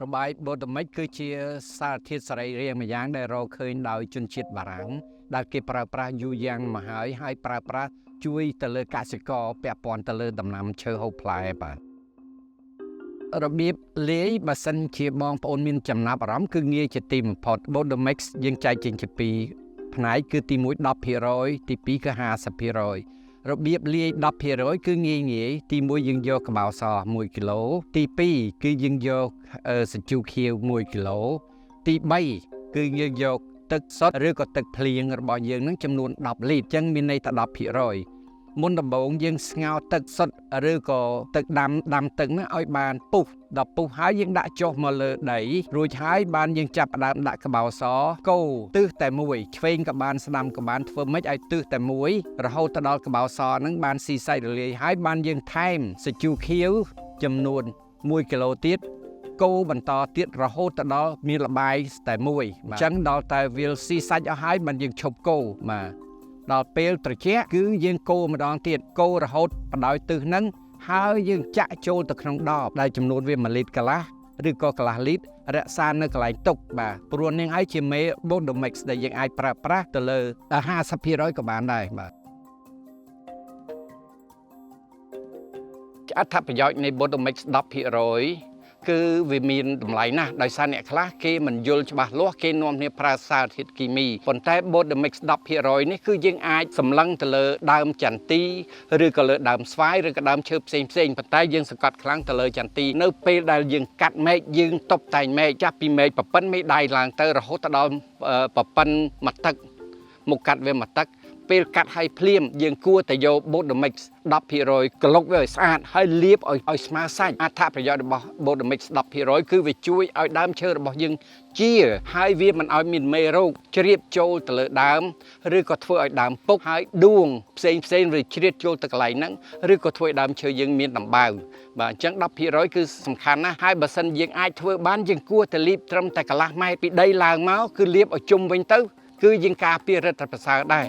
របាយបូតមិចគឺជាសារធាតុសរីរាង្គម្យ៉ាងដែលរកឃើញដោយជនជាតិបារាំងដែលគេប្រើប្រាស់យូរយ៉ាងមកហើយប្រើប្រាស់ជួយទៅលើកសិករពាក់ព័ន្ធទៅលើដំណាំឈើហូបផ្លែបាទរបៀបលាយបើសិនជាបងប្អូនមានចំណាប់អារម្មណ៍គឺងាយជាទីបំផុត Bodomix យើងចែកចេញជាពីរផ្នែកគឺទី1 10% ទី2គឺ50%របៀបលាយ 10% គឺងាយទី1យើងយកក្បាលស1គីឡូទី2គឺយើងយកសាច់ជូរខៀវ1គីឡូទី3គឺយើងយកទឹកសុទ្ធឬក៏ទឹកភ្លៀងរបស់យើងនឹងចំនួន10លីត្រអញ្ចឹងមានន័យថា 10%មុនដំបូងយើងស្ងោរទឹកសុទ្ធឬក៏ទឹកដាំទឹកនោះឲ្យបានពុះដល់ពុះហើយយើងដាក់ចុះមកលើដីរួចហើយបានយើងចាប់ផ្ដើមដាក់ក្បាលសកូរទិសតែមួយឆ្វេងក៏បានស្ដាំក៏បានធ្វើម៉េចឲ្យទិសតែមួយរហូតទៅដល់ក្បាលសហ្នឹងបានស៊ីសាច់រលាយហើយបានយើងថែមសាច់ជូរខៀវចំនួន1គីឡូទៀតកូរបន្តទៀតរហូតទៅដល់មានលបាយតែមួយអញ្ចឹងដល់តែវាស៊ីសាច់អស់ហើយបានយើងឈប់កូរបាទដល់ពេលត្រជាក់គឺយើងកូរម្ដងទៀតកូររហូតបដោយទិសហ្នឹងហើយយើងចាក់ចូលទៅក្នុងដបដែលចំនួនវា1លីត្រកន្លះឬក៏កន្លះលីត្ររក្សានៅកន្លែងទុកបាទព្រោះនឹងហើយជាមេ Bodomix ដែលយើងអាចប្រើប្រាស់ទៅលើ 50% ក៏បានដែរបាទអត្ថប្រយោជន៍នៃ Bodomix 10% គឺវាមានតម្លៃណាស់ដោយសារអ្នកខ្លះគេមិនយល់ច្បាស់លាស់គេនាំគ្នាប្រើសារធាតុគីមីប៉ុន្តែ Bodomix 10% នេះគឺយើងអាចសម្លឹងទៅលើដើមចន្ទីឬក៏លើដើមស្វាយឬក៏ដើមឈើផ្សេងប៉ុន្តែយើងសង្កត់ខ្លាំងទៅលើចន្ទីនៅពេលដែលយើងកាត់មែកយើងតុបតែងមែកចាប់ពីមែកប៉ប៉ិនមេដៃឡើងទៅរហូតដល់ប៉ប៉ិនមួយទឹកមកកាត់វាមួយទឹកពេលកាត់ឲ្យភ្លាមយើងគួរតែយក Bodomix 10%ក្លុកវាឲ្យស្អាតហើយលាបឲ្យស្មើសាច់អត្ថប្រយោជន៍របស់ Bodomix 10% គឺវាជួយឲ្យដើមឈើរបស់យើងជាហើយវាមិនឲ្យមានមេរោគជ្រាបចូលទៅលើដើមឬក៏ធ្វើឲ្យដើមពុកហើយដួងផ្សេងវាជ្រៀតចូលទៅកន្លែងហ្នឹងឬក៏ធ្វើឲ្យដើមឈើយើងមានដំបៅបាទអញ្ចឹង 10% គឺសំខាន់ណាស់ហើយបើសិនយើងអាចធ្វើបានយើងគួរតែលាបត្រឹមតែកន្លះម៉ែត្រពីដីឡើងមកគឺលាបឲ្យជុំវិញទៅគឺយើងការពាររដ្ឋប្រសើរដែរ